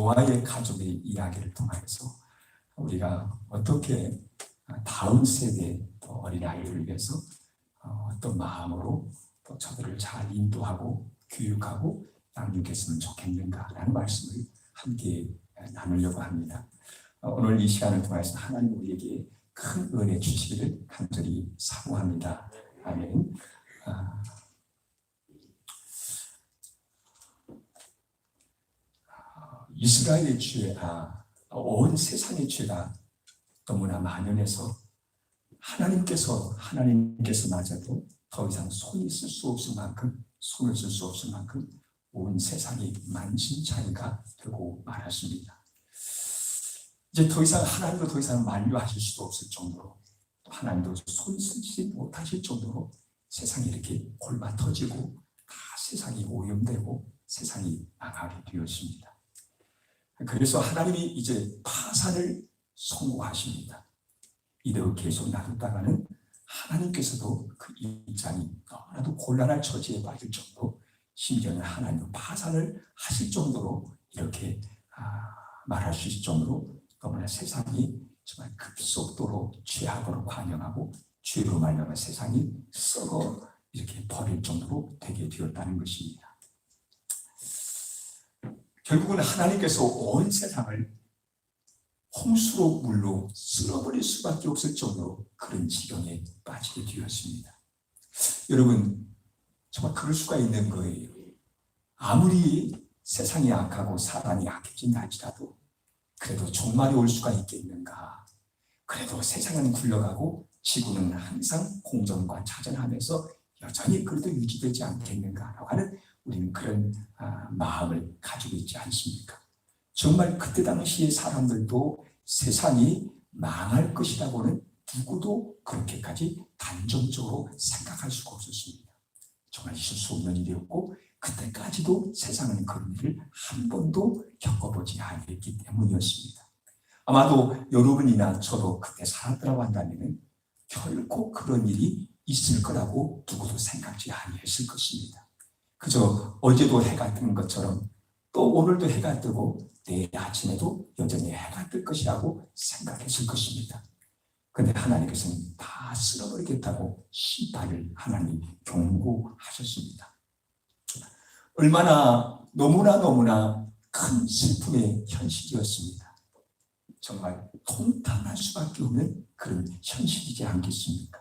노아의 가족의 이야기를 통해서 우리가 어떻게 다음 세대 또 어린아이들을 위해서 어떤 마음으로 또 저들을 잘 인도하고 교육하고 양육했으면 좋겠는가라는 말씀을 함께 나누려고 합니다. 오늘 이 시간을 통해서 하나님 우리에게 큰 은혜 주시기를 간절히 사모합니다. 아멘. 이스라엘의 죄가 온 세상의 죄가 너무나 만연해서 하나님께서마저도 더 이상 손을 쓸 수 없을 만큼 온 세상이 만신창이가 되고 말았습니다. 이제 더 이상 하나님도 더 이상 만류하실 수도 없을 정도로 또 하나님도 손 쓰지 못하실 정도로 세상이 이렇게 골마 터지고 다 세상이 오염되고 세상이 망하게 되었습니다. 그래서 하나님이 이제 파산을 선고하십니다. 이대로 계속 놔뒀다가는 하나님께서도 그 입장이 너무나도 곤란할 처지에 빠질 정도로 심지어는 하나님도 파산을 하실 정도로 이렇게 말할 수 있을 정도로 너무나 세상이 정말 급속도로 죄악으로 관영하고 죄로 말미암아 세상이 썩어 이렇게 버릴 정도로 되게 되었다는 것입니다. 결국은 하나님께서 온 세상을 홍수로 물로 쓸어버릴 수밖에 없을 정도로 그런 지경에 빠지게 되었습니다. 여러분, 정말 그럴 수가 있는 거예요. 아무리 세상이 악하고 사람이 악해진 날지라도 그래도 종말이 올 수가 있겠는가. 그래도 세상은 굴러가고 지구는 항상 공정과 자전하면서 여전히 그래도 유지되지 않겠는가라고 하는 우리는 그런 마음을 가지고 있지 않습니까? 정말 그때 당시의 사람들도 세상이 망할 것이라고는 누구도 그렇게까지 단정적으로 생각할 수가 없었습니다. 정말 있을 수 없는 일이었고 그때까지도 세상은 그런 일을 한 번도 겪어보지 않았기 때문이었습니다. 아마도 여러분이나 저도 그때 살았다고 한다면 결코 그런 일이 있을 거라고 누구도 생각지 아니했을 것입니다. 그저 어제도 해가 뜬 것처럼 또 오늘도 해가 뜨고 내일 아침에도 여전히 해가 뜰 것이라고 생각했을 것입니다. 그런데 하나님께서는 다 쓸어버리겠다고 심판을 하나님 경고하셨습니다. 얼마나 너무나 큰 슬픔의 현실이었습니다. 정말 통탄할 수밖에 없는 그런 현실이지 않겠습니까?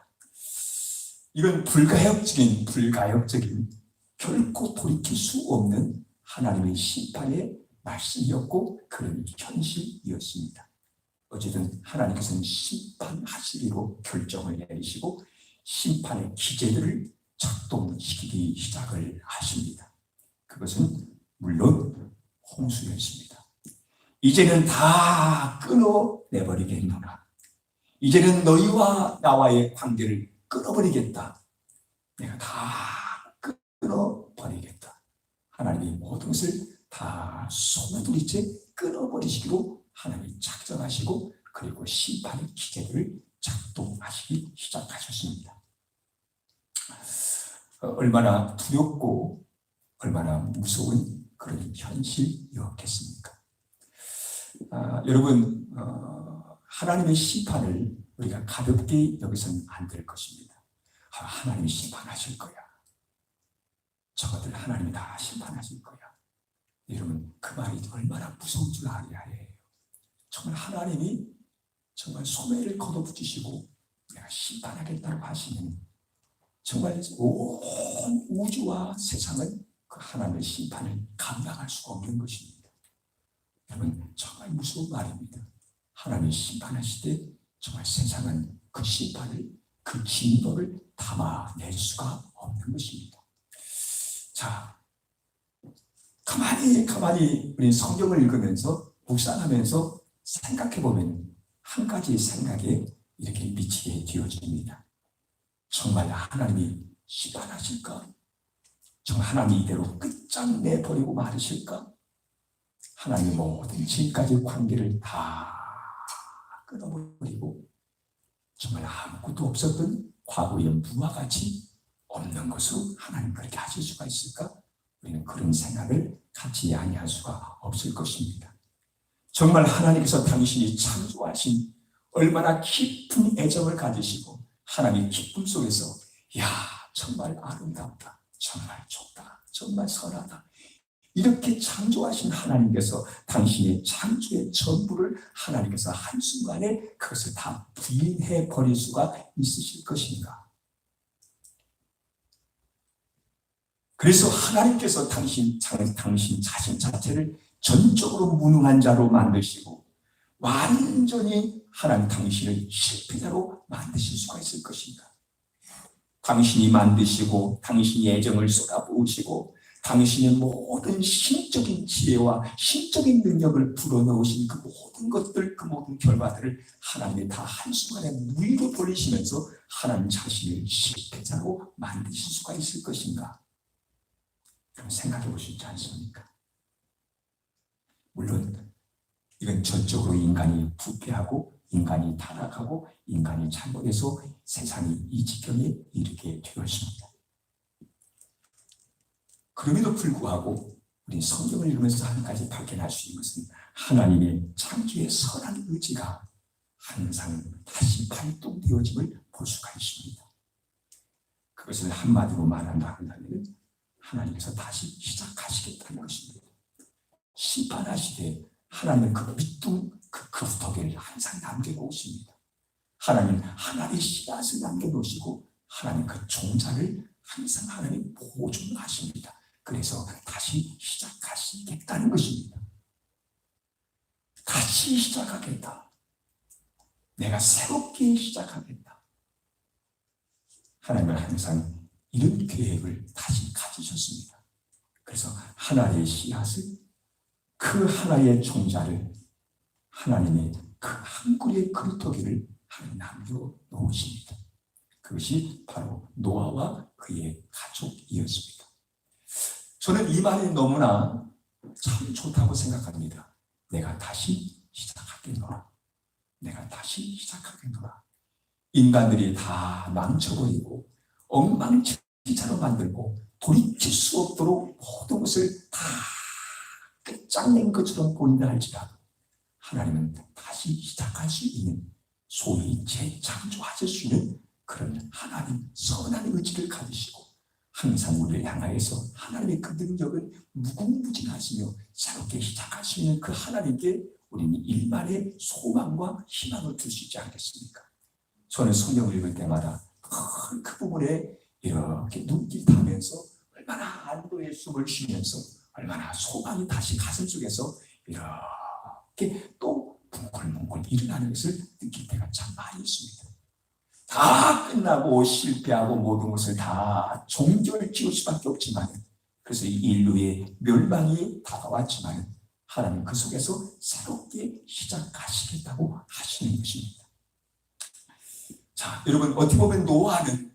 이건 불가역적인 결코 돌이킬 수 없는 하나님의 심판의 말씀이었고 그런 현실이었습니다. 어쨌든 하나님께서는 심판하시기로 결정을 내리시고 심판의 기제들을 작동시키기 시작을 하십니다. 그것은 물론 홍수였습니다. 이제는 다 끊어내버리겠노라. 이제는 너희와 나와의 관계를 끊어버리겠다. 내가 다 끊어버리겠다. 하나님이 모든 것을 다 소두리째 끊어버리시기로 하나님이 작정하시고 그리고 심판의 기제를 작동하시기 시작하셨습니다. 얼마나 두렵고 얼마나 무서운 그런 현실이었겠습니까? 여러분, 하나님의 심판을 우리가 가볍게 여기서는 안 될 것입니다. 하나님이 심판하실 거야. 저것들 하나님이 다 심판하실 거야. 여러분, 그 말이 얼마나 무서운 줄 알아야 해요. 정말 하나님이 정말 소매를 걷어붙이시고 내가 심판하겠다고 하시는 정말 온 우주와 세상은 그 하나님의 심판을 감당할 수가 없는 것입니다. 여러분, 정말 무서운 말입니다. 하나님이 심판하실 때 정말 세상은 그 심판을, 그 진노를 담아낼 수가 없는 것입니다. 자, 가만히 우리 성경을 읽으면서 묵상하면서 생각해보면 한 가지 생각에 이렇게 미치게 되어집니다. 정말 하나님이 심판하실까? 정말 하나님이 이대로 끝장내버리고 말으실까? 하나님이 모든 지금까지 관계를 다 끊어버리고 정말 아무것도 없었던 과거의 무와 같이 없는 것으로 하나님 그렇게 하실 수가 있을까? 우리는 그런 생각을 갖지 아니할 수가 없을 것입니다. 정말 하나님께서 당신이 창조하신 얼마나 깊은 애정을 가지시고 하나님의 기쁨 속에서 야 정말 아름답다, 정말 좋다, 정말 선하다 이렇게 창조하신 하나님께서 당신의 창조의 전부를 하나님께서 한순간에 그것을 다 부인해 버릴 수가 있으실 것인가? 그래서 하나님께서 당신 자신 자체를 전적으로 무능한 자로 만드시고 완전히 하나님 당신을 실패자로 만드실 수가 있을 것인가? 당신이 만드시고 당신이 애정을 쏟아부으시고 당신의 모든 신적인 지혜와 신적인 능력을 불어넣으신 그 모든 것들, 그 모든 결과들을 하나님이 다 한순간에 무위로 돌리시면서 하나님 자신을 실패자로 만드실 수가 있을 것인가? 그럼 생각해 보시지 않습니까? 물론 이건 전적으로 인간이 부패하고 인간이 타락하고 인간이 잘못해서 세상이 이 지경에 이르게 되었습니다. 그럼에도 불구하고 우리 성경을 읽으면서 한 가지 발견할 수 있는 것은 하나님의 창조의 선한 의지가 항상 다시 발동되어짐을 볼 수가 있습니다. 그것을 한마디로 말한다 한다면 하나님께서 다시 시작하시겠다는 것입니다. 심판하시되 하나님은 그 밑둥, 그 후토기를 항상 남겨놓으십니다. 하나님은 하나님의 씨앗을 남겨놓으시고 하나님 그 종자를 항상 하나님 보존하십니다. 그래서 다시 시작하시겠다는 것입니다. 다시 시작하겠다. 내가 새롭게 시작하겠다. 하나님은 항상 이런 계획을 다시 가지셨습니다. 그래서 하나의 씨앗을 그 하나의 종자를 하나님의 그 한 그루의 그루터기를 하나님 남겨놓으십니다. 그것이 바로 노아와 그의 가족이었습니다. 저는 이 말이 너무나 참 좋다고 생각합니다. 내가 다시 시작하겠노라. 내가 다시 시작하겠노라. 인간들이 다 망쳐버리고 엉망진창으로 만들고 돌이킬 수 없도록 모든 것을 다 끝장낸 것처럼 보인다 할지라도 하나님은 다시 시작할 수 있는 소위 재창조하실 수 있는 그런 하나님 선한 의지를 가지시고 항상 우리를 향하여서 하나님의 그 능력을 무궁무진하시며 새롭게 시작할 수 있는 그 하나님께 우리는 일만의 소망과 희망을 둘 수 있지 않겠습니까? 저는 성경을 읽을 때마다 그 부분에 이렇게 눈길 타면서 얼마나 안도의 숨을 쉬면서 얼마나 소망이 다시 가슴 속에서 이렇게 또 뭉클뭉클 일어나는 것을 느낄 때가 참 많이 있습니다. 다 끝나고 실패하고 모든 것을 다 종결 지을 수밖에 없지만 그래서 이 인류의 멸망이 다가왔지만 하나님 그 속에서 새롭게 시작하시겠다고 하시는 것입니다. 자, 여러분 어떻게 보면 노아는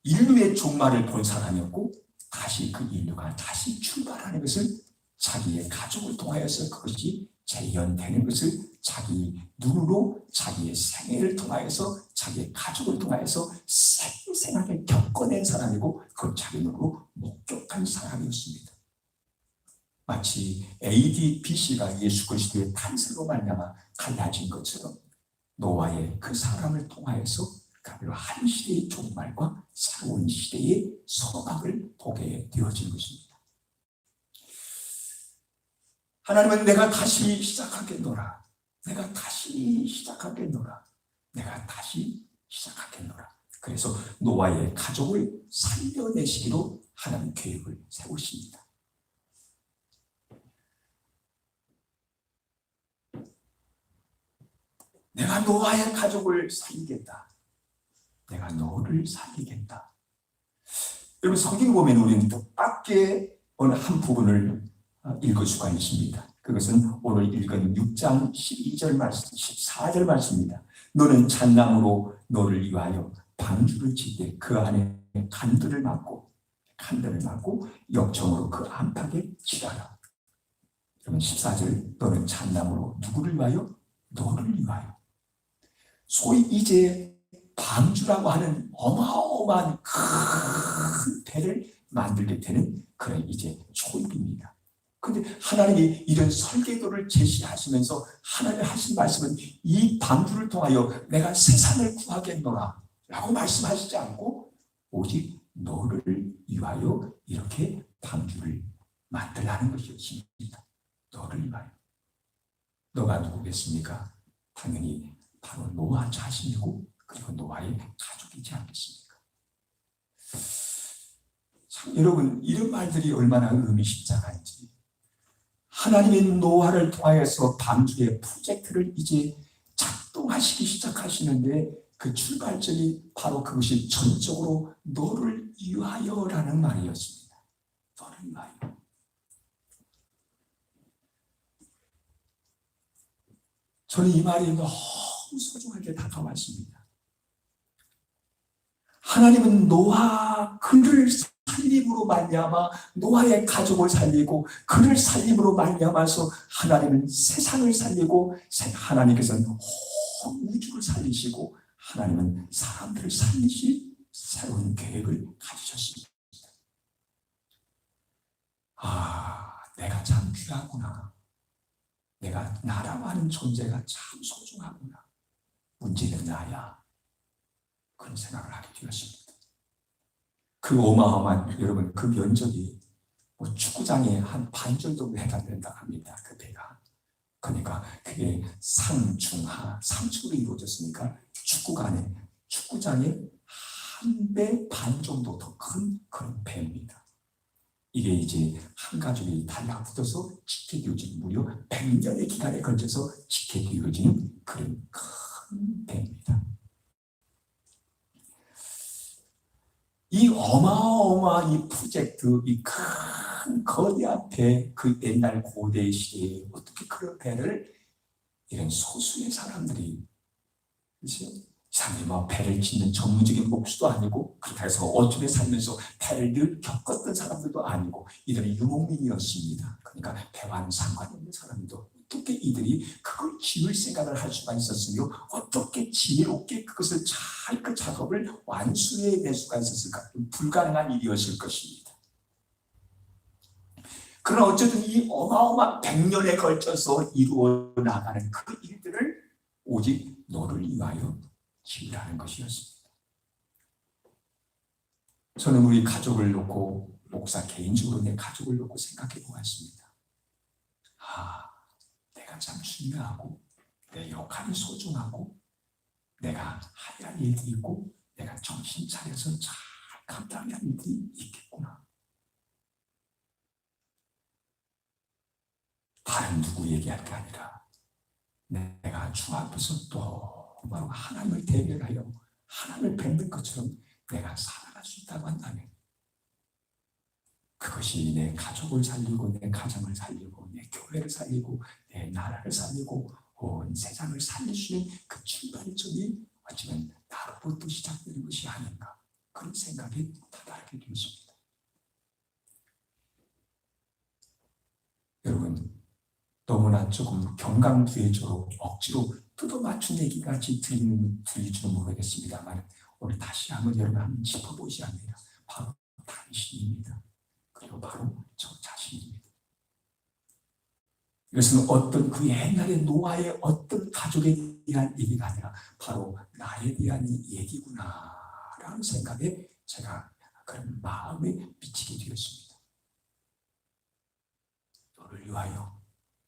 인류의 종말을 본 사람이었고 다시 그 인류가 다시 출발하는 것을 자기의 가족을 통하여서 그것이 재현되는 것을 자기 눈으로 자기의 생애를 통하여서 자기의 가족을 통하여서 생생하게 겪어낸 사람이고 그걸 자기 눈으로 목격한 사람이었습니다. 마치 AD, BC가 예수 그리스도의 탄생으로 말미암아 갈라진 것처럼 노아의 그 사람을 통하여서 한 시대의 종말과 새로운 시대의 서막을 보게 되어진 것입니다. 하나님은 내가 다시 시작하겠노라. 내가 다시 시작하겠노라. 내가 다시 시작하겠노라. 그래서 노아의 가족을 살려내시기로 하나님 계획을 세우십니다. 내가 노아의 가족을 살리겠다. 내가 너를 살리겠다. 여러분 성경 보면 우리는 뜻밖의 어느 한 부분을 읽을 수가 있습니다. 그것은 오늘 읽은 6장 12절 말씀, 14절 말씀입니다. 너는 잣나무로 너를 위하여 방주를 짓되 그 안에 칸들을 막고 역청으로 그 안팎에 칠하라. 그러면 14절 너는 잣나무로 누구를 위하여? 너를 위하여. 소위 이제 방주라고 하는 어마어마한 큰 배를 만들게 되는 그런 이제 초입입니다. 근데 하나님이 이런 설계도를 제시하시면서 하나님이 하신 말씀은 이 방주를 통하여 내가 세상을 구하겠노라 라고 말씀하시지 않고 오직 너를 위하여 이렇게 방주를 만들라는 것이었습니다. 너를 위하여. 너가 누구겠습니까? 당연히 바로 노아 자신이고 그리고 노아의 가족이지 않겠습니까? 참 여러분 이런 말들이 얼마나 의미심장한지 하나님의 노아를 통하여서 방주의 프로젝트를 이제 작동하시기 시작하시는데 그 출발점이 바로 그것이 전적으로 너를 위하여라는 말이었습니다. 너를 위하여. 저는 이 말이 너무 소중하게 다가왔습니다. 하나님은 노아 그를 살림으로 말미암아 노아의 가족을 살리고 그를 살림으로 말미암아서 하나님은 세상을 살리고 하나님께서는 온 우주를 살리시고 하나님은 사람들을 살리실 새로운 계획을 가지셨습니다. 내가 참 귀하구나. 내가 나라고 하는 존재가 참 소중하구나. 문제는 나야. 그런 생각을 하게 되었습니다. 그 어마어마한 여러분 그 면적이 축구장의 한 반 정도 해당된다 합니다. 그 배가. 그러니까 그게 상중하 3층으로 이루어졌으니까 축구장의 한 배 반 정도 더 큰 그런 배입니다. 이게 이제 한 가족이 달라붙어서 지켜지어진 무려 100년의 기간에 걸쳐서 지켜지어진 그런 큰 배입니다. 이 어마어마한 이 프로젝트, 이 큰 거대한 배, 그 옛날 고대 시대에 어떻게 그런 배를 이런 소수의 사람들이, 그렇죠? 사람들이 뭐 배를 짓는 전문적인 목수도 아니고 그렇게 해서 어촌에 살면서 배를 늘 겪었던 사람들도 아니고 이들은 유목민이었습니다. 그러니까 배와는 상관없는 사람도 어떻게 이들이 그걸 지을 생각을 할 수가 있었으며 어떻게 지혜롭게 그것을 잘 그 작업을 완수해낼 수가 있었을까? 불가능한 일이었을 것입니다. 그러나 어쨌든 이 어마어마한 100년에 걸쳐서 이루어 나가는 그 일들을 오직 너를 위하여 지으라는 것이었습니다. 저는 우리 가족을 놓고 목사 개인적으로 내 가족을 놓고 생각해 보았습니다. 내가 참 중요하고 내 역할이 소중하고 내가 해야 할 일이 있고 내가 정신 차려서 잘 감당해야 할 일이 있겠구나. 다른 누구 얘기할 게 아니라 내가 주 앞에서 또 바로 하나님을 대면하여 하나님을 뵙는 것처럼 내가 살아갈 수 있다고 한다면 그것이 내 가족을 살리고 내 가정을 살리고 내 교회를 살리고 내 나라를 살리고 온 세상을 살릴 수 있는 그 출발점이 어쩌면 나로부터 시작되는 것이 아닌가 그런 생각이 다다르게 되었습니다. 여러분 너무나 조금 경강부회적으로 억지로 뜯어맞춘 얘기같이 들릴지도 모르겠습니다만 오늘 다시 한번 여러분 한번 짚어보셔야 합니다. 바로 당신입니다. 그리고 바로 저 자신입니다. 이것은 어떤 그 옛날의 노아의 어떤 가족에 대한 얘기가 아니라 바로 나에 대한 얘기구나라는 생각에 제가 그런 마음에 미치게 되었습니다.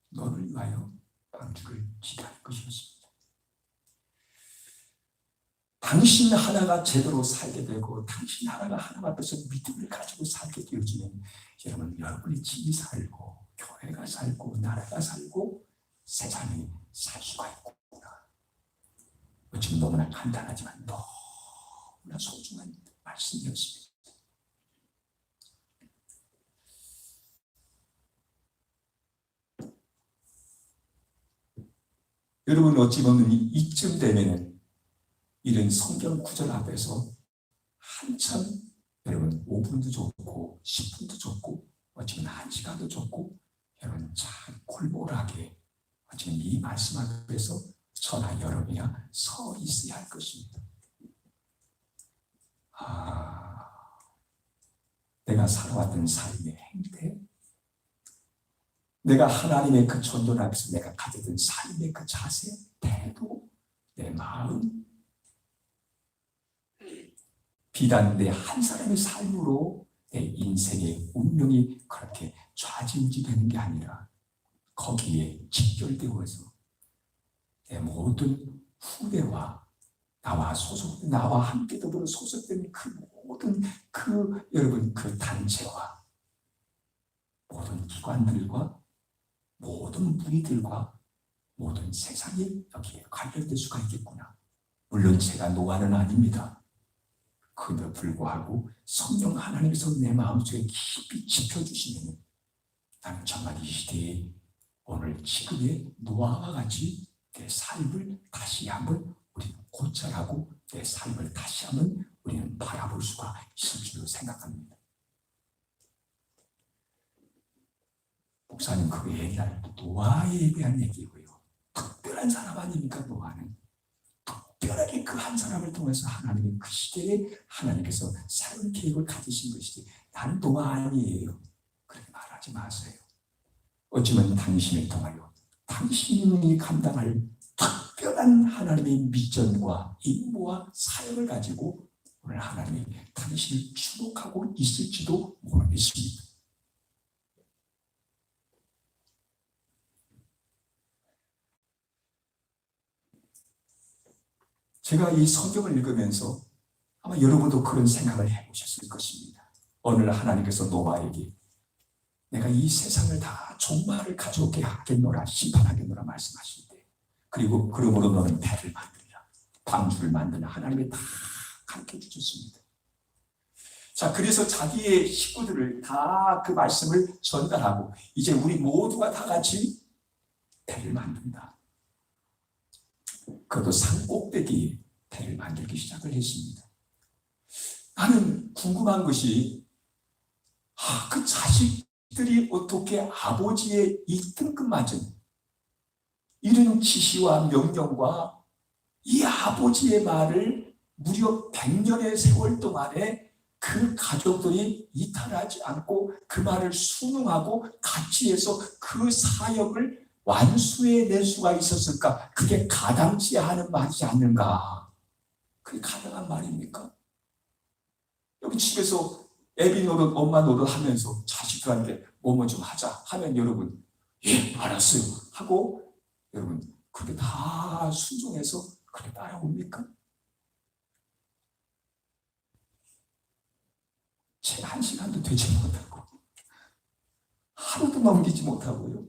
너를 위하여 방주를 지라는 것이었습니다. 당신 하나가 제대로 살게 되고 당신 하나가 하나님 앞에서 믿음을 가지고 살게 되어지면 여러분의 집이 살고 교회가 살고 나라가 살고 세상이 살 수가 있구나. 지금 너무나 간단하지만 너무나 소중한 말씀이었습니다. 여러분 어찌 보면 이쯤 되면은 이런 성경 구절 앞에서 한참 여러분 5분도 좋고 10분도 좋고 어쩌면 1시간도 좋고 여러분 참 골몰하게 어쩌면 이 말씀 앞에서 저나 여러분이야 서 있어야 할 것입니다. 내가 살아왔던 삶의 행태 내가 하나님의 그 존존 앞에서 내가 가졌던 삶의 그 자세, 태도, 내 마음, 비단 내 한 사람의 삶으로 내 인생의 운명이 그렇게 좌지우지되는 게 아니라 거기에 직결되어서 내 모든 후대와 나와 함께 더불어 소속된 그 모든 여러분 그 단체와 모든 기관들과 모든 무리들과 모든 세상이 여기에 관련될 수가 있겠구나. 물론 제가 노아는 아닙니다. 그럼에도 불구하고 성령 하나님께서 내 마음속에 깊이 짚어주시면 나는 정말 이 시대에 오늘 지금의 노아와 같이 내 삶을 다시 한번 우리는 고찰하고 내 삶을 다시 한번 우리는 바라볼 수가 있을 줄로 생각합니다. 목사님 그 옛날 노아에 대한 얘기고요. 특별한 사람 아닙니까? 노아는 특별하게 그 한 사람을 통해서 하나님의 그 시대에 하나님께서 새로운 계획을 가지신 것이지 나는 노아 아니에요. 그렇게 말하지 마세요. 어쩌면 당신을 통하여 당신이 감당할 특별한 하나님의 미션과 임무와 사역을 가지고 오늘 하나님이 당신을 축복하고 있을지도 모르겠습니다. 제가 이 성경을 읽으면서 아마 여러분도 그런 생각을 해보셨을 것입니다. 오늘 하나님께서 노아에게 내가 이 세상을 다 종말을 가져오게 하겠노라, 심판하겠노라 말씀하실 때, 그리고 그러므로 너는 배를 만들라, 방주를 만들라, 하나님이 다 가르쳐 주셨습니다. 자, 그래서 자기의 식구들을 다 그 말씀을 전달하고 이제 우리 모두가 다 같이 배를 만든다. 그것도 산꼭대기에 배를 만들기 시작을 했습니다. 나는 궁금한 것이 그 자식들이 어떻게 아버지의 이 뜬금맞은 이런 지시와 명령과 이 아버지의 말을 무려 100년의 세월 동안에 그 가족들이 이탈하지 않고 그 말을 순응하고 같이 해서 그 사역을 완수해낼 수가 있었을까? 그게 가당치 않은 말이지 않는가? 그게 가능한 말입니까? 여기 집에서 애비 노릇, 엄마 노릇 하면서 자식들한테 뭐뭐 좀 하자 하면 여러분, 예, 알았어요 하고 여러분, 그게 다 순종해서 그렇게 따라옵니까? 제가 1시간도 되지 못하고 하루도 넘기지 못하고요.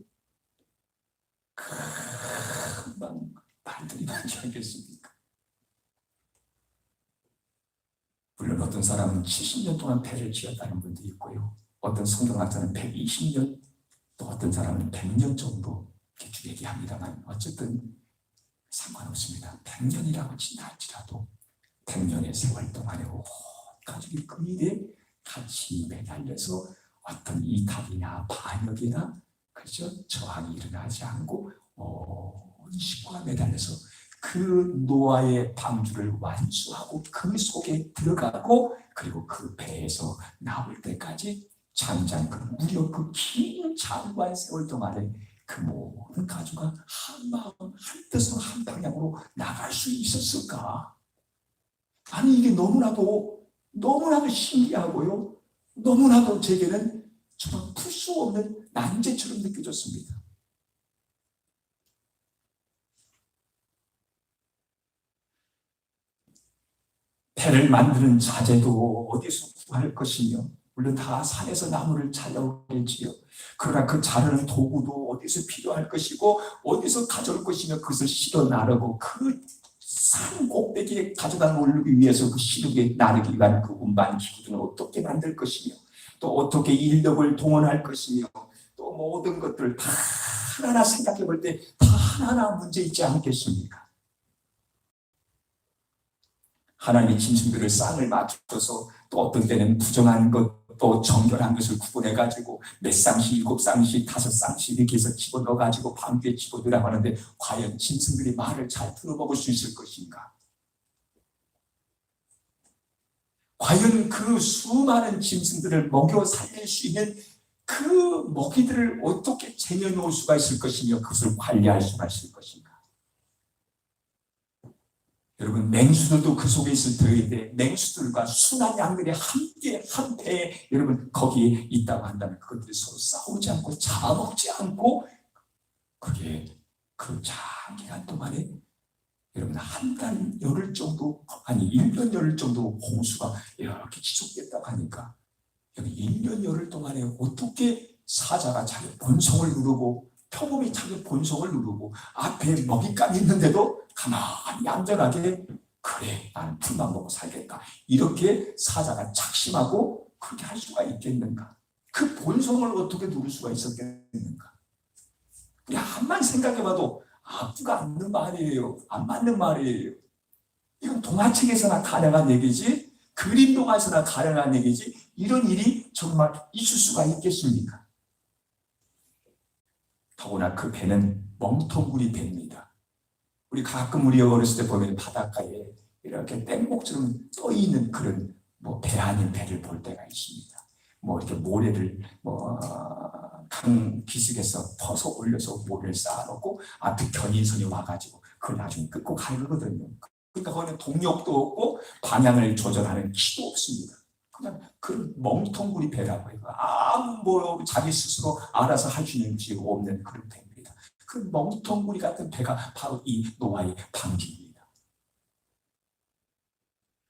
금방 말들이 많지 않겠습니까? 물론 어떤 사람은 70년 동안 배를 지었다는 분도 있고요. 어떤 성경학자는 120년, 또 어떤 사람은 100년 정도 이렇게 얘기합니다만 어쨌든 상관없습니다. 100년이라고 친다 할지라도 100년의 세월 동안에 온 가족이 그 일에 같이 매달려서 어떤 이탈이나 반역이나 그죠? 저항이 일어나지 않고 온 식구가 매달려서 그 노아의 방주를 완수하고 그 속에 들어가고 그리고 그 배에서 나올 때까지 장장 무려 그 긴 장관 세월 동안에 그 모든 가족가 한 마음 한 뜻으로 한 방향으로 나갈 수 있었을까? 아니 이게 너무나도 신기하고요. 너무나도 제게는 정말 풀 수 없는 난제처럼 느껴졌습니다. 배를 만드는 자재도 어디서 구할 것이며 물론 다 산에서 나무를 잘라오겠지요. 그러나 그 자르는 도구도 어디서 필요할 것이고 어디서 가져올 것이며 그것을 실어 나르고 그 산 꼭대기에 가져다 놓기 위해서 그 시르게 나르기 위한 그 운반 기구들은 어떻게 만들 것이며 또 어떻게 인력을 동원할 것이며 또 모든 것들 다 하나하나 생각해 볼 때 다 하나하나 문제 있지 않겠습니까? 하나님의 짐승들을 쌍을 맞춰서 또 어떤 때는 부정한 것 또 정결한 것을 구분해가지고 몇 쌍씩, 7쌍씩, 5쌍씩 이렇게 해서 집어넣어가지고 방귀에 집어넣으라고 하는데 과연 짐승들이 말을 잘 들어먹을 수 있을 것인가? 과연 그 수많은 짐승들을 먹여 살릴 수 있는 그 먹이들을 어떻게 쟁여놓을 수가 있을 것이며 그것을 관리할 수가 있을 것인가. 여러분, 맹수들도 그 속에 있을 터인데 맹수들과 순한 양들이 함께 한 배에 여러분 거기에 있다고 한다면 그것들이 서로 싸우지 않고 잡아먹지 않고 그게 그 장기간 동안에 여러분 한 달 열흘 정도 아니 1년 열흘 정도 홍수가 이렇게 지속됐다고 하니까 여기 1년 열흘 동안에 어떻게 사자가 자기 본성을 누르고 표범이 자기 본성을 누르고 앞에 먹잇감이 있는데도 가만히 안전하게 그래 나는 풀만 먹고 살겠다 이렇게 사자가 작심하고 그렇게 할 수가 있겠는가. 그 본성을 어떻게 누를 수가 있었겠는가. 우리 한만 생각해봐도 앞뒤가 않는 말이에요. 안 맞는 말이에요. 이건 동화책에서나 가능한 얘기지 그림 동화에서나 가능한 얘기지 이런 일이 정말 있을 수가 있겠습니까? 더구나 그 배는 멍텅구리 배입니다. 우리 가끔 우리 어렸을 때 보면 바닷가에 이렇게 땡목처럼 떠 있는 그런 배 아닌 배를 볼 때가 있습니다. 이렇게 모래를 강 기슭에서 퍼서 올려서 모래를 쌓아놓고 앞에 견인선이 와가지고 그걸 나중에 끊고 가거든요. 그러니까 거기는 동력도 없고 방향을 조절하는 키도 없습니다. 그냥 그 멍텅구리 배라고 해요. 아무 자기 스스로 알아서 할 수 있는 게 없는 그런 배입니다. 그 멍텅구리 같은 배가 바로 이 노아의 방주입니다.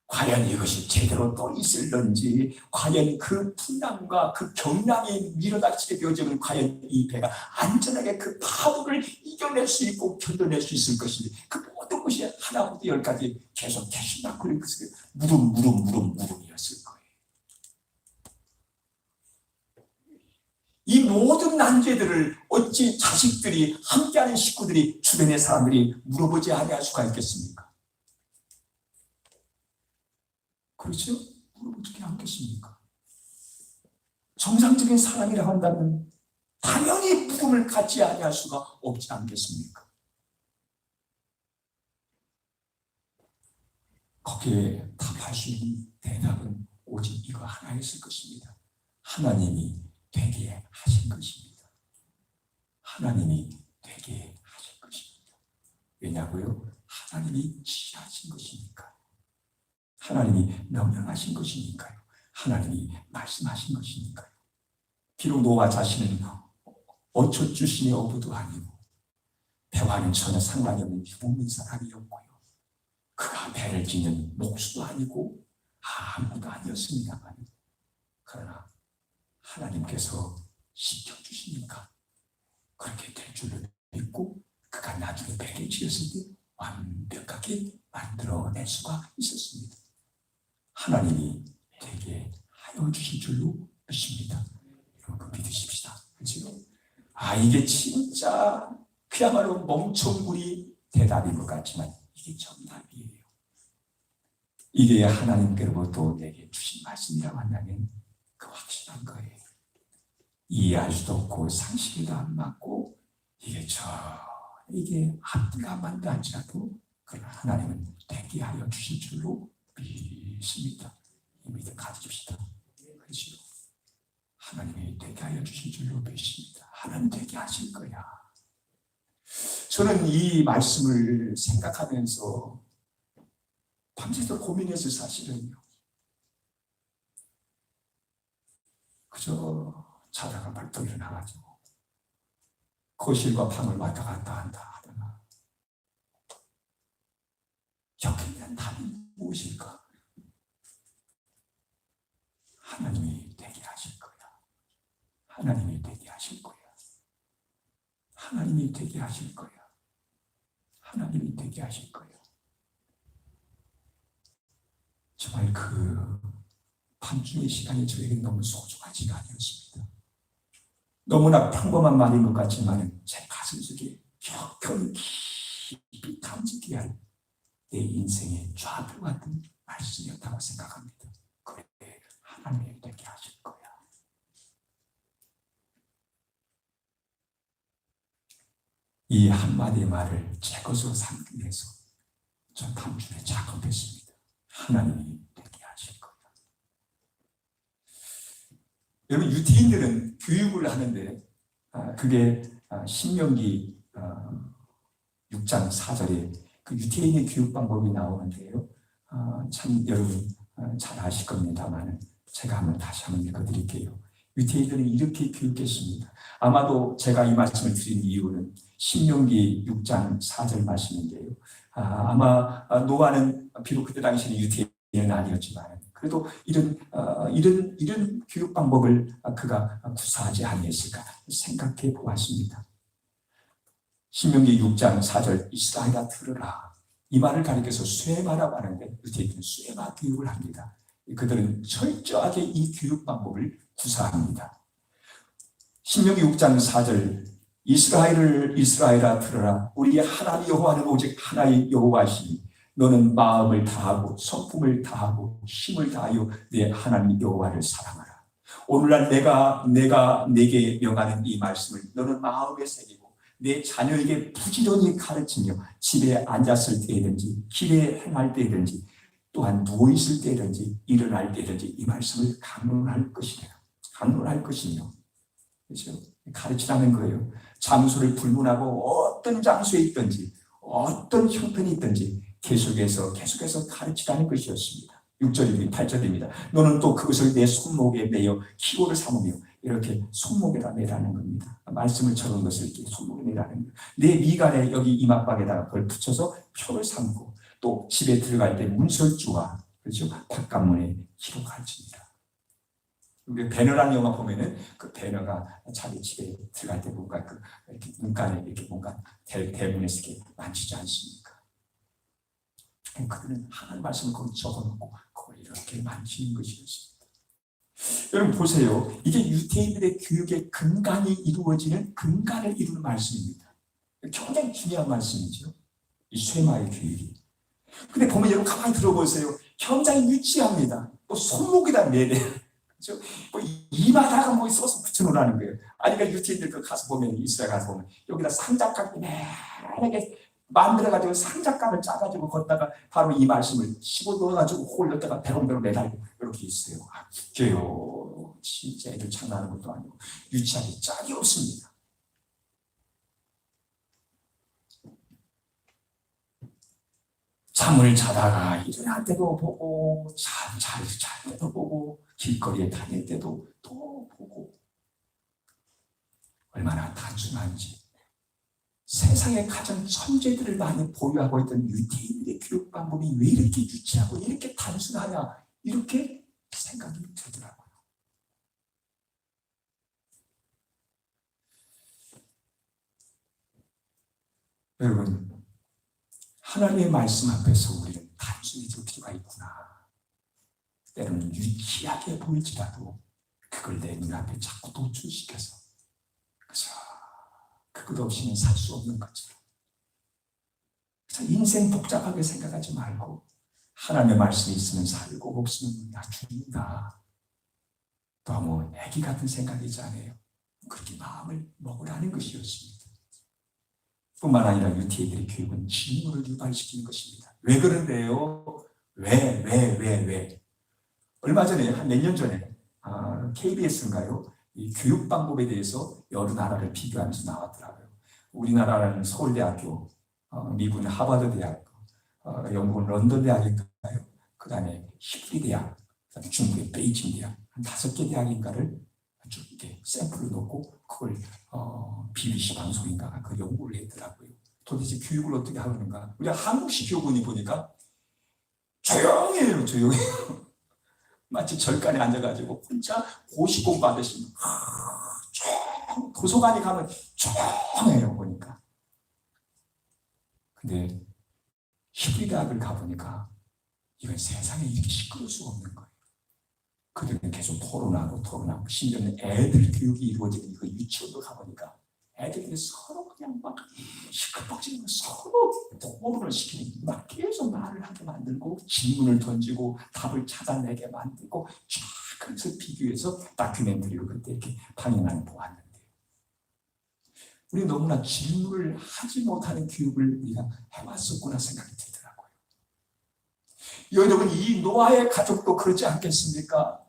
과연 이것이 제대로 떠 있을런지, 과연 그 풍랑과 그 경랑이 밀어닥치게 되어지면 과연 이 배가 안전하게 그 파도를 이겨낼 수 있고 견뎌낼 수 있을 것인지, 그 모든 것이 하나부터 열까지 계속 개신학교를 무름이었을 거예요. 이 모든 난제들을 어찌 자식들이 함께하는 식구들이 주변의 사람들이 물어보지 아니할 수가 있겠습니까? 그렇죠? 어떻게 하겠습니까? 정상적인 사람이라 한다면 당연히 묵음을 갖지 아니할 수가 없지 않겠습니까? 거기에 답할 수 있는 대답은 오직 이거 하나였을 것입니다. 하나님이 되게 하신 것입니다. 하나님이 되게 하신 것입니다. 왜냐고요? 하나님이 지시하신 것이니까. 하나님이 명령하신 것이니까요. 하나님이 말씀하신 것이니까요. 비록 노아 자신은 어촌 출신의 어부도 아니고 배와는 전혀 상관이 없는 유목민 사람이었고요. 그가 배를 짓는 목수도 아니고 아무도 아니었습니다만 그러나 하나님께서 시켜주시니까 그렇게 될 줄을 믿고 그가 나중에 배를 지었을 때 완벽하게 만들어낼 수가 있었습니다. 하나님이 되게 하여 주신 줄로 믿습니다. 여러분 믿으십시다. 그렇죠? 이게 진짜 그야말로 멍청구리 대답인 것 같지만 이게 정답이에요. 이게 하나님께로부터 내게 주신 말씀이라고 한다면 그 확실한 거예요. 이해할 수도 없고 상식에도 안 맞고 이게 앞뒤가 안 맞다 할지라도 그러나 하나님은 되게 하여 주신 줄로 믿습니다. 이 믿음 가지십시다. 그렇죠? 하나님이 되게 하여 주신 줄로 믿습니다. 하나님 되게 하실 거야. 저는 이 말씀을 생각하면서 밤새도록 고민했어요. 사실은요. 그저 자다가 벌떡 일어나가지고 거실과 방을 왔다 갔다 한다 하다가 여기에 대한 답이 무엇일까? 하나님이 되게 하실 거야. 하나님이 되게 하실 거야. 하나님이 되게 하실 거야. 하나님이 되게 하실 거야. 정말 그 밤중의 시간이 저에게 너무 소중하지가 않았습니다. 너무나 평범한 말인 것 같지만 제 가슴속에 격하게 깊이 탐지게 할 내 인생의 좌표 같은 말씀이었다고 생각합니다. 그래, 하나님이 되게 하실 거야. 이 한마디 말을 제 것으로 삼기 위해서 전 밤중에 작업했습니다. 하나님이 되게 하실 거야. 여러분, 유태인들은 교육을 하는데 그게 신명기 6장 4절에 그 유태인의 교육 방법이 나오는데요. 참 여러분 잘 아실 겁니다만 제가 다시 한번 읽어드릴게요. 유태인들은 이렇게 교육했습니다. 아마도 제가 이 말씀을 드린 이유는 신명기 6장 4절 말씀인데요. 아마 노아는 비록 그때 당시에는 유태인은 아니었지만 그래도 이런 교육 방법을 그가 구사하지 아니했을까 생각해 보았습니다. 신명기 6장 4절 이스라엘아 들으라. 이 말을 가리켜서 쇠마라고 하는데 유태인들은 쇠마 교육을 합니다. 그들은 철저하게 이 교육 방법을 구사합니다. 신명기 6장 4절 이스라엘아 들으라. 우리의 하나님 여호와는 오직 하나의 여호와시니 너는 마음을 다하고 성품을 다하고 힘을 다하여 내 하나님 여호와를 사랑하라. 오늘날 내가 내게 명하는 이 말씀을 너는 마음에 새기고 내 자녀에게 부지런히 가르치며 집에 앉았을 때든지 길에 행할 때든지 또한 누워있을 때든지 일어날 때든지 이 말씀을 강론할 것이며 그렇죠? 가르치라는 거예요. 장소를 불문하고 어떤 장소에 있든지 어떤 형편이 있든지 계속해서 가르치라는 것이었습니다. 6절입니다. 8절입니다. 너는 또 그것을 내 손목에 매여 기호를 삼으며 이렇게 손목에다 매라는 겁니다. 말씀을 적은 것을 이렇게 손목에 매라는 거예요. 내 미간에 여기 이마박에다가 그걸 붙여서 표를 삼고 또 집에 들어갈 때 문설주와 그렇죠? 바깥문에 기록할지니라. 우리 배너라는 영화 보면은 그 배너가 자기 집에 들어갈 때 뭔가 이렇게 문간에 이렇게 뭔가 대문에서 이렇게 만지지 않습니까? 그들은 하나님 말씀을 거기 적어놓고 그걸 이렇게 만지는 것이었습니다. 여러분 보세요. 이게 유태인들의 교육의 근간이 이루어지는 근간을 이루는 말씀입니다. 굉장히 중요한 말씀이죠. 이 쇠마의 교육이. 근데 보면 여러분 가만히 들어보세요. 굉장히 유치합니다. 또 손목에다 매대요. 그렇죠? 뭐 이마다가 뭐 써서 붙여놓으라는 거예요. 아니 그러니까 유태인들 그 가서 보면 이스라엘 가서 보면 여기다 상작각 매하게 만들어가지고 상작각을 짜가지고 걷다가 바로 이 말씀을 씹어 넣어가지고 홀 넣다가 배롱배롱 매달고 이렇게 있어요. 웃겨요. 진짜 애들 장난하는 것도 아니고 유치하게 짝이 없습니다. 잠을 자다가 일어날 때도 보고 잘 때도 보고 길거리에 다닐 때도 또 보고 얼마나 단순한지 세상에 가장 천재들을 많이 보유하고 있던 유태인들의 교육 방법이 왜 이렇게 유치하고 이렇게 단순하냐 이렇게 생각이 들더라고요. 여러분 하나님의 말씀 앞에서 우리는 단순해질 필요가 있구나. 때로는 유치하게 보일지라도 그걸 내 눈앞에 자꾸 노출시켜서 그래서 그것 없이는 살 수 없는 것처럼. 그래서 인생 복잡하게 생각하지 말고 하나님의 말씀이 있으면 살고 없으면 나 죽는다. 너무 애기 같은 생각이지 않아요. 그렇게 마음을 먹으라는 것이었습니다. 뿐만 아니라 유태인들의 교육은 질문을 유발시키는 것입니다. 왜 그런데요? 왜? 얼마 전에 한 몇 년 전에 KBS인가요? 이 교육 방법에 대해서 여러 나라를 비교하면서 나왔더라고요. 우리나라는 서울대학교, 미국은 하버드대학, 영국은 런던대학인가요? 그 다음에 히브리대학, 중국의 베이징대학 한 5개 대학인가를 쭉 이렇게 샘플을 놓고 그걸 BBC 방송인가가 그 연구를 했더라고요. 도대체 교육을 어떻게 하는가? 우리가 한국식 교육원이 보니까 조용해요. 마치 절간에 앉아가지고 혼자 고시 공부하듯이 도서관에 가면 조용해요 보니까. 근데 히브리 대학을 가보니까 이건 세상에 이렇게 시끄러울 수가 없는 거예요. 그들은 계속 토론하고 심지어는 애들 교육이 이루어지는 그 유치원도 가보니까 애들이 서로 그냥 막 시끌벅지는 서로 토론을 시키는 막 계속 말을 하게 만들고 질문을 던지고 답을 찾아내게 만들고 쫙 그래서 비교해서 다큐멘터리로 그때 이렇게 방영하는 보았는데 우리 너무나 질문을 하지 못하는 교육을 우리가 해왔었구나 생각이 들더라고요. 여러분 이 노아의 가족도 그렇지 않겠습니까?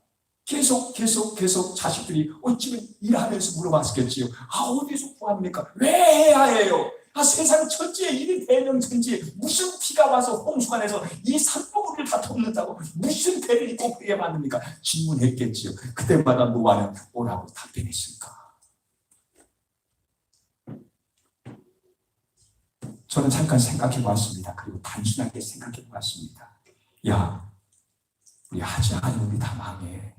계속 자식들이 어찌면 일하면서 물어봤겠지요. 어디서 구합니까? 왜 해야 해요? 세상 천지에 이리 대명천지에 무슨 비가 와서 홍수가 내서 이 산봉우리를 다 덮는다고 무슨 배를 꼭 그게 만듭니까? 질문했겠지요. 그때마다 노아는 뭐라고 답변했을까? 저는 잠깐 생각해 보았습니다. 그리고 단순하게 생각해 보았습니다. 야, 우리 하지 않으면 우리 다 망해.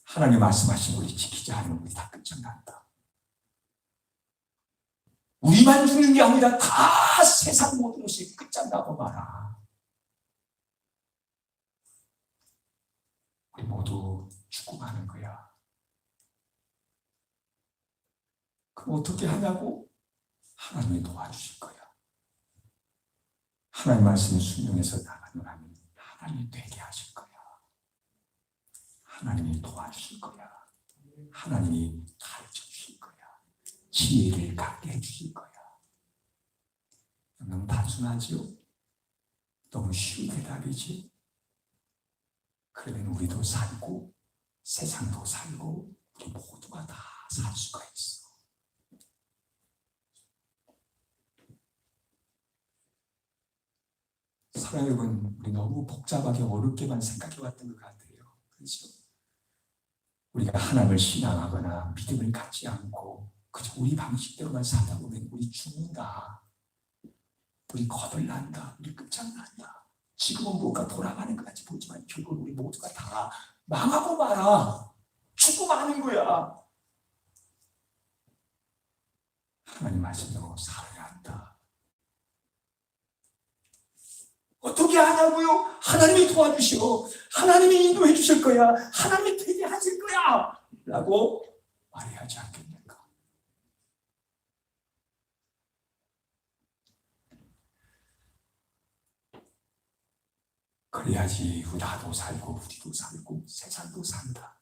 하나님 말씀하신 우리 지키지 않으면 우리 다 끝장난다. 우리만 죽는 게 아니라 다 세상 모든 것이 끝장나고 말아. 우리 모두 죽고 마는 거야. 그럼 어떻게 하냐고? 하나님이 도와주실 거야. 하나님 말씀을 순종해서 나가면 하나님이 되게 하실 거야. 하나님이 도와주실 거야. 하나님이 가르쳐 주실 거야. 지혜를 갖게 해주실 거야. 너무 단순하지요? 너무 쉬운 대답이지? 그러면 우리도 살고 세상도 살고 우리 모두가 다 살 수가 있어. 사랑 여러분, 우리 너무 복잡하게 어렵게만 생각해 왔던 것 같아요. 그렇죠? 우리가 하나님을 신앙하거나 믿음을 갖지 않고 그저 우리 방식대로만 살다 보면 우리 죽는다. 우리 거덜난다. 우리 끝장난다. 지금은 뭔가 돌아가는 것 같이 보지만 결국 우리 모두가 다 망하고 말아. 죽고 마는 거야. 하나님 말씀대로 살아야 한다. 어떻게 하냐고요? 하나님이 도와주시오. 하나님이 인도해 주실 거야. 하나님이 되게 하실 거야. 라고 말해야 하지 않겠는가? 그래야지 나도 살고 우리도 살고 세상도 산다.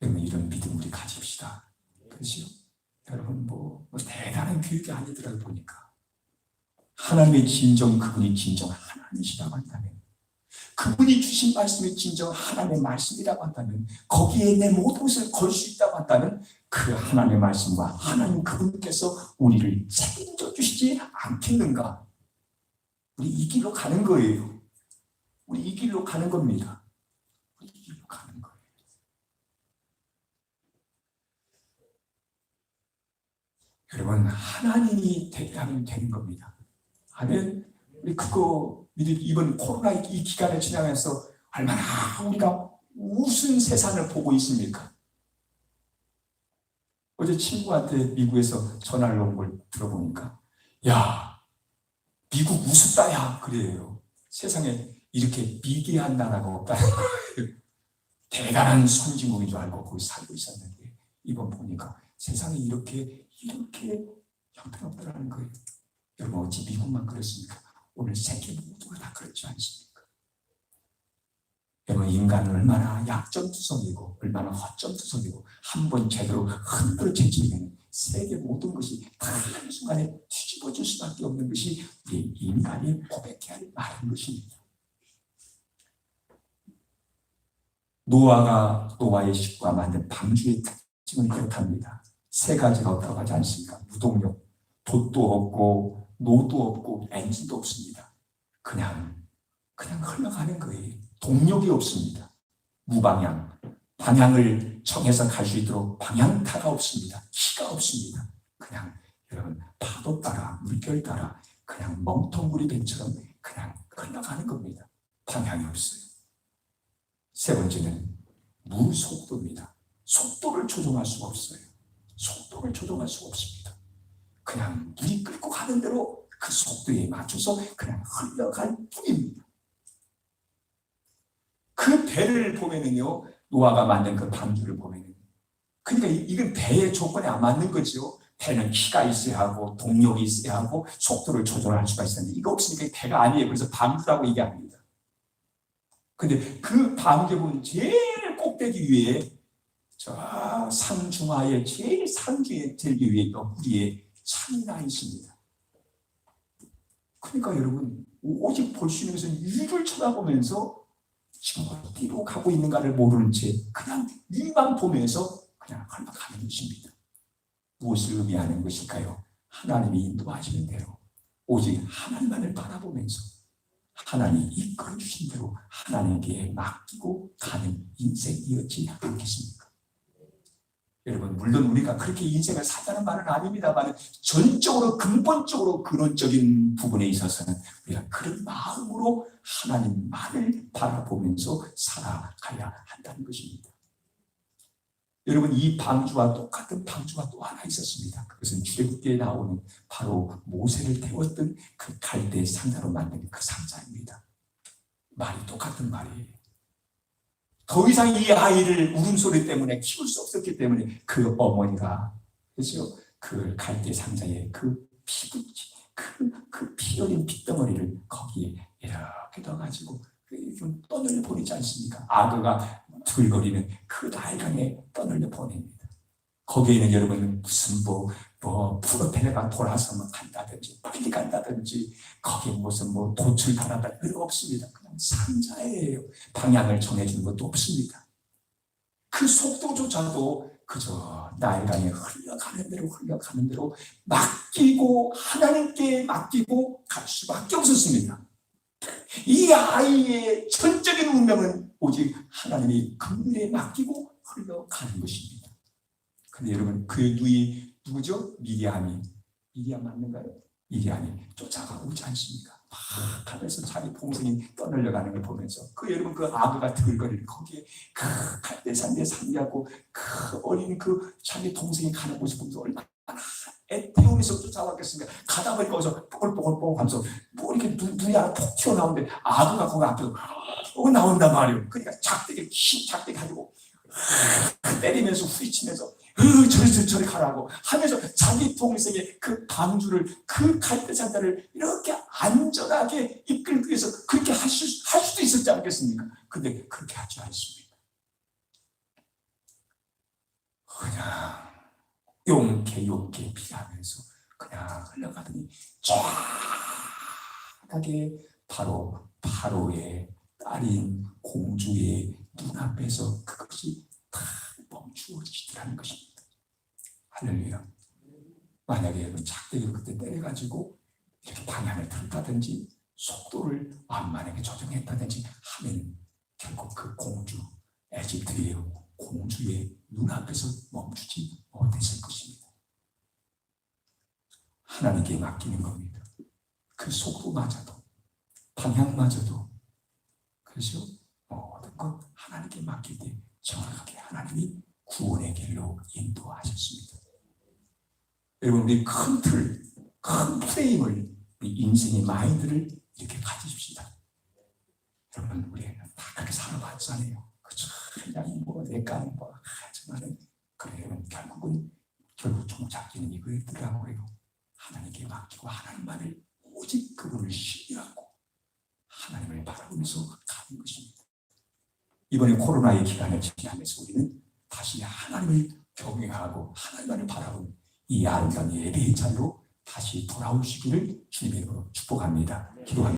여러분 이런 믿음 우리 가집시다. 그렇죠? 여러분 대단한 교육이 아니더라도 보니까 하나님의 진정 그분이 진정 하나님이시라고 한다면 그분이 주신 말씀이 진정 하나님의 말씀이라고 한다면 거기에 내 모든 것을 걸 수 있다고 한다면 그 하나님의 말씀과 하나님 그분께서 우리를 책임져 주시지 않겠는가? 우리 이 길로 가는 거예요. 우리 이 길로 가는 겁니다. 우리 이 길로 가는 거예요. 여러분 하나님이 되게 하면 되는 겁니다. 아멘. 우리 그거 이번 코로나 이 기간을 지나면서 얼마나 우리가 무슨 세상을 보고 있습니까? 어제 친구한테 미국에서 전화를 온 걸 들어보니까 야 미국 우습다 야 그래요. 세상에 이렇게 미개한 나라가 없다는 거예요. 대단한 선진국인 줄 알고 거기 살고 있었는데 이번 보니까 세상에 이렇게 형편없다는 거예요. 여러분 어찌 미국만 그렇습니까? 오늘 세계 모두가 다 그렇지 않습니까? 여러분 인간은 얼마나 약점투성이고 얼마나 허점투성이고 한번 제대로 흔들어 제치면 세계 모든 것이 다 한순간에 뒤집어질 수밖에 없는 것이 우리 인간이 고백해야 할 말인 것입니다. 노아의 식구가 만든 방주의 특징은 그렇답니다. 세 가지가 없다고 하지 않습니까? 무동력, 돛도 없고 노도 없고 엔진도 없습니다. 그냥 흘러가는 거예요. 동력이 없습니다. 무방향, 방향을 정해서 갈 수 있도록 방향타가 없습니다. 키가 없습니다. 그냥 여러분 파도 따라 물결 따라 그냥 멍텅구리 배처럼 그냥 흘러가는 겁니다. 방향이 없어요. 세 번째는 무속도입니다. 속도를 조종할 수가 없어요. 속도를 조종할 수가 없습니다. 그냥 물이 끌고 가는 대로 그 속도에 맞춰서 그냥 흘러갈 뿐입니다. 그 배를 보면은요, 노아가 만든 그 방주를 보면은, 그러니까 이건 배의 조건에 안 맞는 거죠. 배는 키가 있어야 하고 동력이 있어야 하고 속도를 조절할 수가 있었는데 이거 없으니까 배가 아니에요. 그래서 방주라고 얘기합니다. 근데 그 방주에 보면 제일 꼭대기 위에 저 상중하에 제일 상주에 들기 위해 우리의 창이 나 있습니다. 그러니까 여러분, 오직 볼 수 있는 것은 이를 쳐다보면서 지금 어디로 가고 있는가를 모르는 채 그냥 이만 보면서 그냥 흘러가는 것입니다. 무엇을 의미하는 것일까요? 하나님이 인도하시는 대로 오직 하나님만을 바라보면서 하나님이 이끌어 주신 대로 하나님께 맡기고 가는 인생이었지 않겠습니까? 여러분, 물론 우리가 그렇게 인생을 살자는 말은 아닙니다만 전적으로 근본적으로 근원적인 부분에 있어서는 우리가 그런 마음으로 하나님만을 바라보면서 살아가야 한다는 것입니다. 여러분, 이 방주와 똑같은 방주가 또 하나 있었습니다. 그것은 출애굽기에 나오는 바로 모세를 태웠던 그 갈대 상자로 만든 그 상자입니다. 말이 똑같은 말이에요. 더 이상 이 아이를 울음소리 때문에 키울 수 없었기 때문에 그 어머니가 그렇죠? 그 갈대 상자에 그 피붙이 그 피 어린 핏덩어리를 거기에 이렇게 넣어가지고 좀 떠늘려 보내지 않습니까? 아그가 들거리는 그 나일강에 떠늘려 보냅니다. 거기에는 여러분 무슨 프로펠러가 돌아서 간다든지 빨리 간다든지 거기에 무슨 돛을 달았다 이런 거 없습니다. 그냥 상자예요. 방향을 정해주는 것도 없습니다. 그 속도조차도 그저 나일강에 흘러가는 대로 맡기고 하나님께 맡기고 갈 수밖에 없었습니다. 이 아이의 전적인 운명은 오직 하나님이 긍휼에 맡기고 흘러가는 것입니다. 근데 여러분, 그 누구죠? 미리암 맞는가요? 미리암이 쫓아가오지 않습니까? 막 하면서 자기 동생이 떠날려가는 걸 보면서 여러분 그 아그가 들거리는 거기에 그 갈대산에 상기하고 그 어린 그 자기 동생이 가는 모습 보면서 얼마나 애태우면서 쫓아왔겠습니까? 가다 보니까 어디서 뽀글뽀글 하면서 이렇게 눈이 하나 푹 튀어나오는데 아그가 거기 앞에서 나온단 말이에요. 그러니까 흰 작대기 가지고 때리면서 후리치면서 저리 가라고 하면서 자기 동생의 그 방주를 그 갈대산자를 이렇게 안전하게 이끌기 위해서 그렇게 할 수도 있었지 않겠습니까? 근데 그렇게 하지 않습니다. 그냥 용케 피하면서 그냥 흘러가더니 쫙하게 바로 파로의 딸인 공주의 눈앞에서 그것이 다 멈추어지더라는 것입니다. 할렐루야. 만약에 여러분 작대기를 그때 때려가지고 이렇게 방향을 틀다든지 속도를 만약에 조정했다든지 하면 결국 그 공주, 에집트의 공주의 눈앞에서 멈추지 못했을 것입니다. 하나님께 맡기는 겁니다. 그 속도마저도 방향마저도 그래서 모든 것 하나님께 맡길 때 정확하게 하나님이 구원의 길로 인도하셨습니다. 여러분, 우리 큰 프레임을 우리 인생의 마인드를 이렇게 가지십시다. 여러분, 우리는 다 그렇게 살아봤잖아요. 그죠? 그냥 내가 하지만은 그러면 결국 종착지는 이거였더라고요. 하나님께 맡기고 하나님만을 오직 그분을 신뢰하고 하나님을 바라보면서 가는 것입니다. 이번에 코로나의 기간을 지나면서 우리는 다시 하나님을 경외하고 하나님만을 바라보는 이 아름다운 예배의 자리로 다시 돌아오시기를 주님으로 축복합니다. 기도합니다.